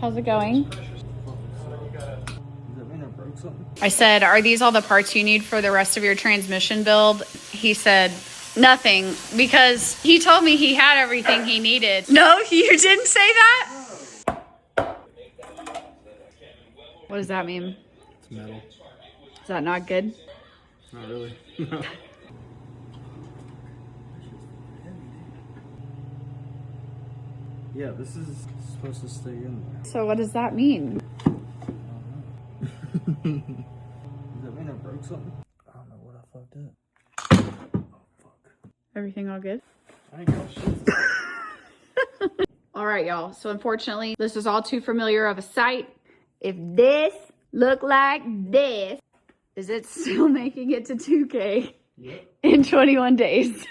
How's it going? I said, are these all the parts you need for the rest of your transmission build? He said, nothing, because he told me he had everything he needed. No, you didn't say that? What does that mean? It's metal. Is that not good? Not really. Yeah, this is supposed to stay in there. So what does that mean? Does that mean I broke something? I don't know what I fucked up. Oh, fuck. Everything all good? I ain't got shit. All right, y'all. So unfortunately, this is all too familiar of a sight. If this looked like this, is it still making it to 2K Yep. in 21 days?